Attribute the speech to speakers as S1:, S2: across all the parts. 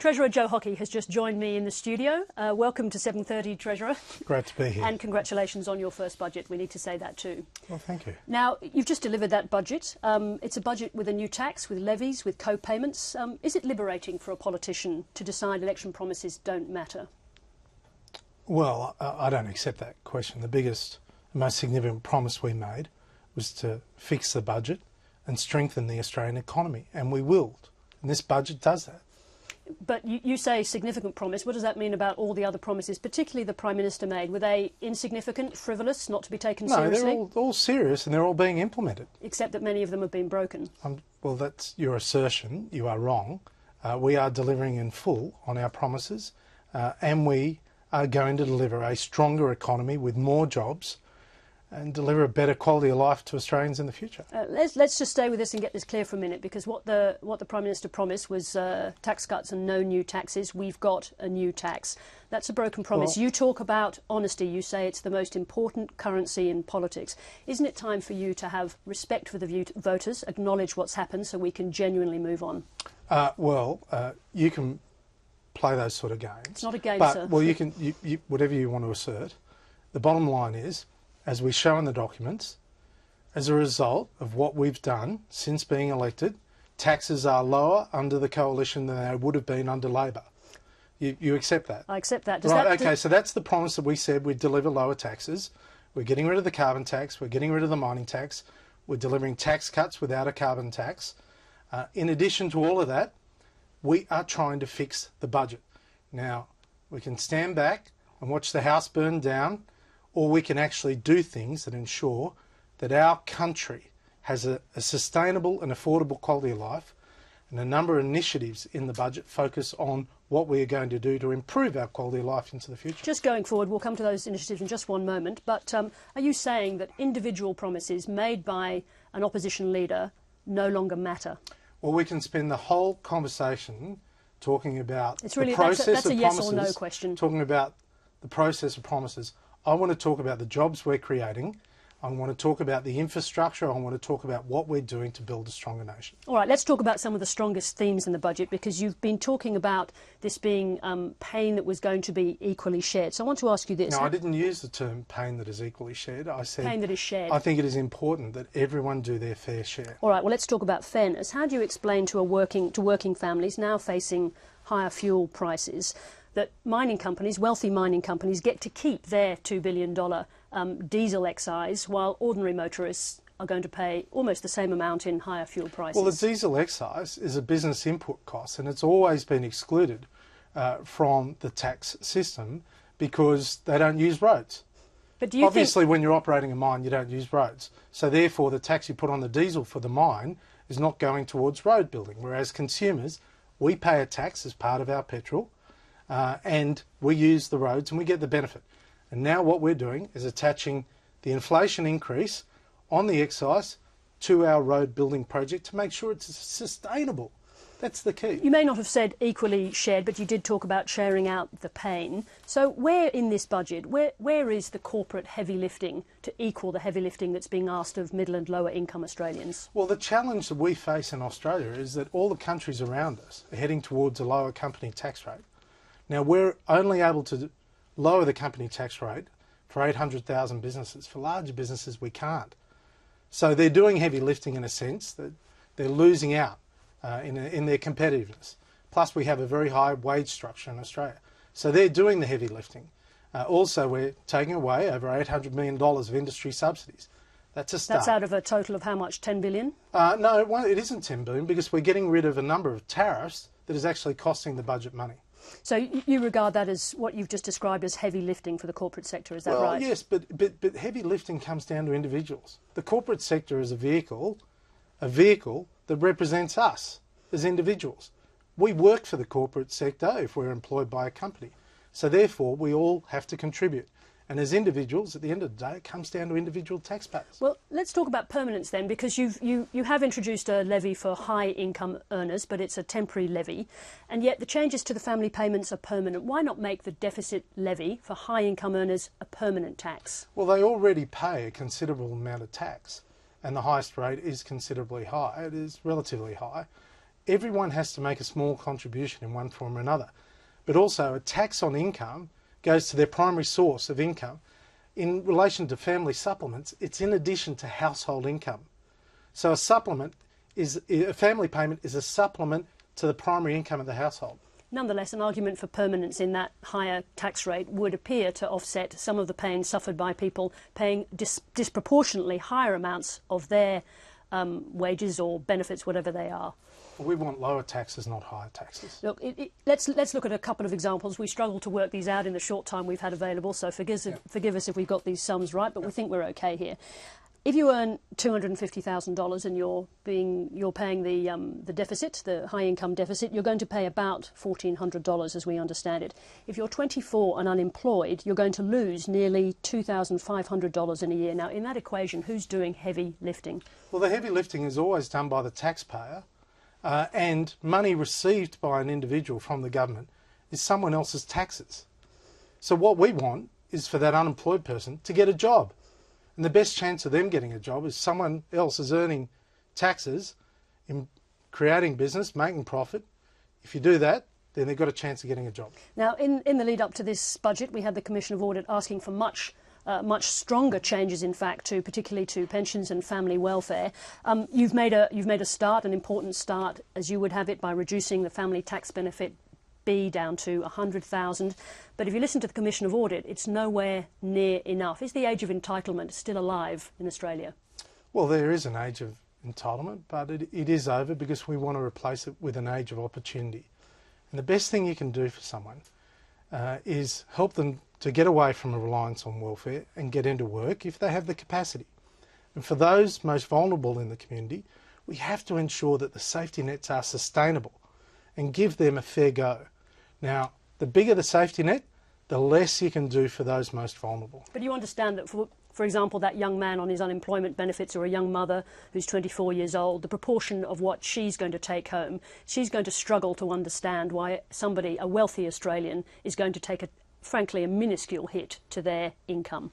S1: Treasurer Joe Hockey has just joined me in the studio. Welcome to 7:30, Treasurer.
S2: Great to be here.
S1: And congratulations on your first budget. We need to say that too.
S2: Well, thank you.
S1: Now, you've just delivered that budget. It's a budget with a new tax, with levies, with co-payments. Is it liberating for a politician to decide election promises don't matter?
S2: Well, I don't accept that question. The biggest, most significant promise we made was to fix the budget and strengthen the Australian economy, and we will. And this budget does that.
S1: But you say significant promise. What does that mean about all the other promises, particularly the Prime Minister made? Were they insignificant, frivolous, not to be taken seriously?
S2: No, they're all serious and they're all being implemented.
S1: Except that many of them have been broken.
S2: Well, that's your assertion. You are wrong. We are delivering in full on our promises, and we are going to deliver a stronger economy with more jobs and deliver a better quality of life to Australians in the future.
S1: Let's just stay with this and get this clear for a minute, because what the Prime Minister promised was tax cuts and no new taxes. We've got a new tax. That's a broken promise. Well, you talk about honesty. You say it's the most important currency in politics. Isn't it time for you to have respect for the voters, acknowledge what's happened so we can genuinely move on?
S2: You can play those sort of games.
S1: It's not a game, sir.
S2: Well, you can, whatever you want to assert. The bottom line is, as we show in the documents, as a result of what we've done since being elected, taxes are lower under the coalition than they would have been under Labor. You accept that?
S1: I accept that.
S2: So that's the promise that we said we'd deliver lower taxes. We're getting rid of the carbon tax. We're getting rid of the mining tax. We're delivering tax cuts without a carbon tax. In addition to all of that, we are trying to fix the budget. Now, we can stand back and watch the house burn down, or we can actually do things that ensure that our country has a sustainable and affordable quality of life, and a number of initiatives in the budget focus on what we are going to do to improve our quality of life into the future.
S1: Just going forward, we'll come to those initiatives in just one moment, but are you saying that individual promises made by an opposition leader no longer matter?
S2: Well, we can spend the whole conversation talking about
S1: the process
S2: of promises.
S1: That's a yes or no question.
S2: Talking about the process of promises. I want to talk about the jobs we're creating. I want to talk about the infrastructure. I want to talk about what we're doing to build a stronger nation.
S1: All right, let's talk about some of the strongest themes in the budget, because you've been talking about this being pain that was going to be equally shared. So I want to ask you this.
S2: No, I didn't use the term pain that is equally shared. I said
S1: pain that is shared.
S2: I think it is important that everyone do their fair share.
S1: All right, well, let's talk about fairness. How do you explain to working families now facing higher fuel prices that mining companies, wealthy mining companies, get to keep their $2 billion diesel excise, while ordinary motorists are going to pay almost the same amount in higher fuel prices?
S2: Well, the diesel excise is a business input cost, and it's always been excluded from the tax system because they don't use roads.
S1: But do you
S2: Obviously, when you're operating a mine, you don't use roads. So therefore, the tax you put on the diesel for the mine is not going towards road building, whereas consumers, we pay a tax as part of our petrol, and we use the roads and we get the benefit. And now what we're doing is attaching the inflation increase on the excise to our road building project to make sure it's sustainable. That's the key.
S1: You may not have said equally shared, but you did talk about sharing out the pain. So where in this budget, where is the corporate heavy lifting to equal the heavy lifting that's being asked of middle and lower income Australians?
S2: Well, the challenge that we face in Australia is that all the countries around us are heading towards a lower company tax rate. Now, we're only able to lower the company tax rate for 800,000 businesses. For larger businesses, we can't. So they're doing heavy lifting in a sense that they're losing out in their competitiveness. Plus, we have a very high wage structure in Australia. So they're doing the heavy lifting. Also, we're taking away over $800 million of industry subsidies. That's a start.
S1: That's out of a total of how much, 10 billion?
S2: No, it isn't 10 billion because we're getting rid of a number of tariffs that is actually costing the budget money.
S1: So you regard that as what you've just described as heavy lifting for the corporate sector, is that right?
S2: Well, yes, but heavy lifting comes down to individuals. The corporate sector is a vehicle that represents us as individuals. We work for the corporate sector if we're employed by a company. So therefore, we all have to contribute. And as individuals, at the end of the day, it comes down to individual taxpayers.
S1: Well, let's talk about permanence then, because you have introduced a levy for high income earners, but it's a temporary levy, and yet the changes to the family payments are permanent. Why not make the deficit levy for high income earners a permanent tax?
S2: Well, they already pay a considerable amount of tax, and the highest rate is considerably high. It is relatively high. everyone has to make a small contribution in one form or another. But also a tax on income goes to their primary source of income. In relation to family supplements, it's in addition to household income. So a family payment is a supplement to the primary income of the household.
S1: Nonetheless, an argument for permanence in that higher tax rate would appear to offset some of the pain suffered by people paying disproportionately higher amounts of their wages or benefits, whatever they are.
S2: Well, we want lower taxes, not higher taxes.
S1: Look, let's look at a couple of examples. We struggled to work these out in the short time we've had available, so forgive us if we've got these sums right, but we think we're okay here. If you earn $250,000 and you're paying the deficit, the high income deficit, you're going to pay about $1,400 as we understand it. If you're 24 and unemployed, you're going to lose nearly $2,500 in a year. Now, in that equation, who's doing heavy lifting?
S2: Well, the heavy lifting is always done by the taxpayer, and money received by an individual from the government is someone else's taxes. So what we want is for that unemployed person to get a job. And the best chance of them getting a job is someone else is earning taxes, in creating business, making profit. If you do that, then they've got a chance of getting a job.
S1: Now, in the lead up to this budget, we had the Commission of Audit asking for much stronger changes, in fact, particularly to pensions and family welfare. You've made a start, an important start, as you would have it, by reducing the family tax benefit B down to 100,000. But if you listen to the Commission of Audit, it's nowhere near enough. Is the age of entitlement still alive in Australia?
S2: Well, there is an age of entitlement, but it is over because we want to replace it with an age of opportunity. And the best thing you can do for someone is help them to get away from a reliance on welfare and get into work if they have the capacity. And for those most vulnerable in the community, we have to ensure that the safety nets are sustainable and give them a fair go. Now, the bigger the safety net, the less you can do for those most vulnerable.
S1: But you understand that, for example, that young man on his unemployment benefits or a young mother who's 24 years old, the proportion of what she's going to take home, she's going to struggle to understand why somebody, a wealthy Australian, is going to take, frankly, a minuscule hit to their income.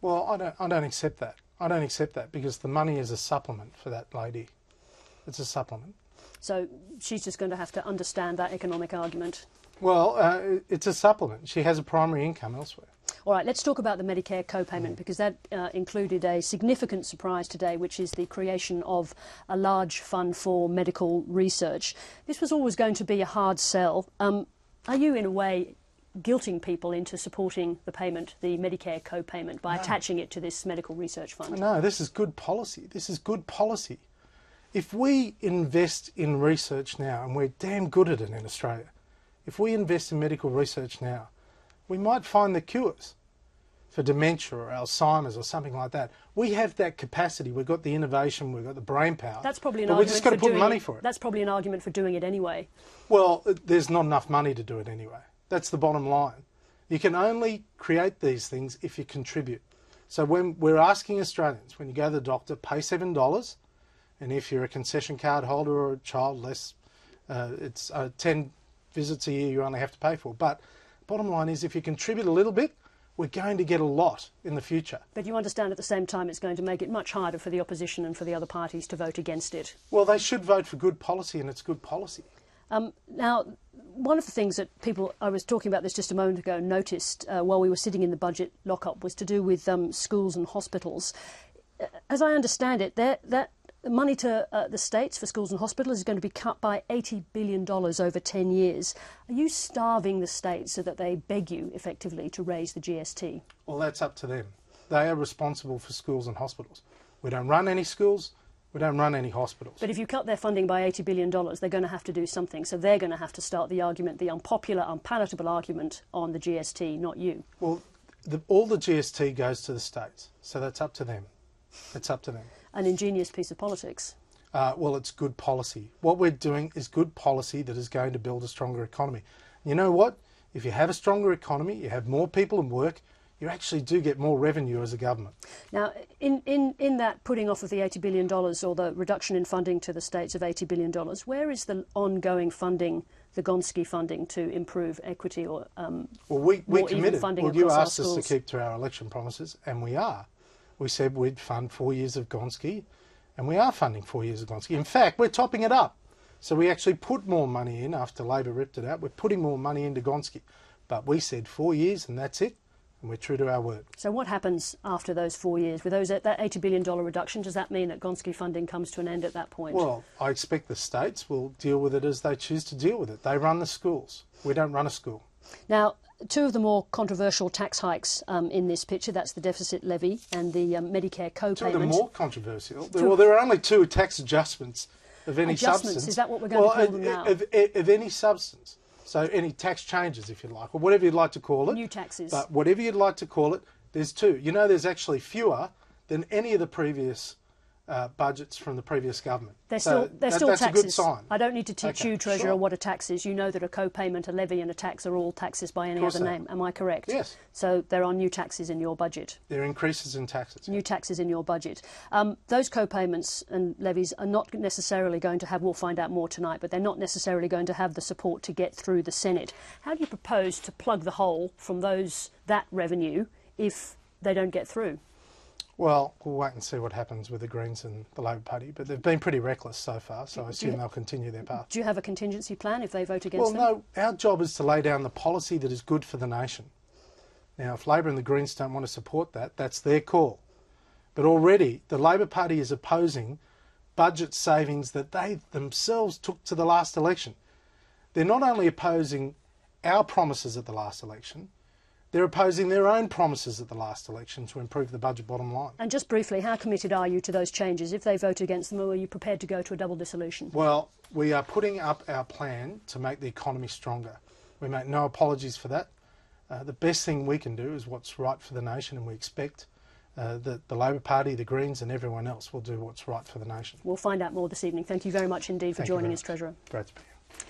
S2: Well, I don't accept that. I don't accept that because the money is a supplement for that lady. It's a supplement.
S1: So she's just going to have to understand that economic argument.
S2: Well, it's a supplement. She has a primary income elsewhere.
S1: All right, let's talk about the Medicare co-payment because that included a significant surprise today, which is the creation of a large fund for medical research. This was always going to be a hard sell. Are you, in a way, guilting people into supporting the payment, the Medicare co-payment, by attaching it to this medical research fund?
S2: No, this is good policy. This is good policy. If we invest in research now, and we're damn good at it in Australia, if we invest in medical research now, we might find the cures for dementia or Alzheimer's or something like that. We have that capacity. We've got the innovation. We've got the brain power.
S1: That's probably an
S2: but
S1: argument.
S2: We've just got to put money for it.
S1: That's probably an argument for doing it anyway.
S2: Well, there's not enough money to do it anyway. That's the bottom line. You can only create these things if you contribute. So when we're asking Australians, when you go to the doctor, pay $7, and if you're a concession card holder or a child, less, it's 10 visits a year you only have to pay for. But bottom line is, if you contribute a little bit, we're going to get a lot in the future.
S1: But you understand at the same time it's going to make it much harder for the opposition and for the other parties to vote against it.
S2: Well, they should vote for good policy, and it's good policy.
S1: Now, one of the things that people, I was talking about this just a moment ago, noticed while we were sitting in the budget lockup was to do with schools and hospitals. As I understand it, that money to the states for schools and hospitals is going to be cut by $80 billion over 10 years. Are you starving the states so that they beg you, effectively, to raise the GST?
S2: Well, that's up to them. They are responsible for schools and hospitals. We don't run any schools. We don't run any hospitals.
S1: But if you cut their funding by $80 billion, they're going to have to do something. So they're going to have to start the argument, the unpopular, unpalatable argument on the GST, not you.
S2: Well, all the GST goes to the states. So that's up to them. It's up to them.
S1: An ingenious piece of politics.
S2: Well, it's good policy. What we're doing is good policy that is going to build a stronger economy. You know what? If you have a stronger economy, you have more people in work, you actually do get more revenue as a government.
S1: Now, in that putting off of the $80 billion or the reduction in funding to the states of $80 billion, where is the ongoing funding, the Gonski funding, to improve equity or
S2: well, we committed.
S1: funding
S2: well, you
S1: across our
S2: asked us
S1: schools?
S2: to keep to our election promises, and we are. We said we'd fund 4 years of Gonski, and we are funding 4 years of Gonski. In fact, we're topping it up. So we actually put more money in after Labor ripped it out. We're putting more money into Gonski. But we said 4 years and that's it. And we're true to our word.
S1: So what happens after those 4 years? With that $80 billion reduction, does that mean that Gonski funding comes to an end at that point?
S2: Well, I expect the states will deal with it as they choose to deal with it. They run the schools. We don't run a school.
S1: Now, two of the more controversial tax hikes in this picture, that's the deficit levy and the Medicare co-payment.
S2: Two of the more controversial? Well, there are only two tax adjustments of any substance.
S1: Is that what we're going to call them now?
S2: Of any substance. So any tax changes, if you like, or whatever you'd like to call it.
S1: New taxes.
S2: But whatever you'd like to call it, there's two. You know, there's actually fewer than any of the previous budgets from the previous government.
S1: They're still
S2: that's
S1: taxes.
S2: a good sign.
S1: I don't need to teach you, Treasurer,
S2: sure.
S1: what a tax is. You know that a co-payment, a levy and a tax are all taxes by any other name. Am I correct?
S2: Yes.
S1: So there are new taxes in your budget.
S2: There are increases in taxes.
S1: New taxes in your budget. Those co-payments and levies are not necessarily going to have, we'll find out more tonight, but they're not necessarily going to have the support to get through the Senate. How do you propose to plug the hole from that revenue if they don't get through?
S2: Well, we'll wait and see what happens with the Greens and the Labor Party, but they've been pretty reckless so far, so I assume they'll continue their path.
S1: Do you have a contingency plan if they vote against them?
S2: Well, no, our job is to lay down the policy that is good for the nation. Now, if Labor and the Greens don't want to support that, that's their call. But already, the Labor Party is opposing budget savings that they themselves took to the last election. They're not only opposing our promises at the last election, they're opposing their own promises at the last election to improve the budget bottom line.
S1: And just briefly, how committed are you to those changes? If they vote against them, or are you prepared to go to a double dissolution?
S2: Well, we are putting up our plan to make the economy stronger. We make no apologies for that. The best thing we can do is what's right for the nation, and we expect that the Labor Party, the Greens and everyone else will do what's right for the nation.
S1: We'll find out more this evening. Thank you very much indeed for joining us, Treasurer.
S2: Great to be here.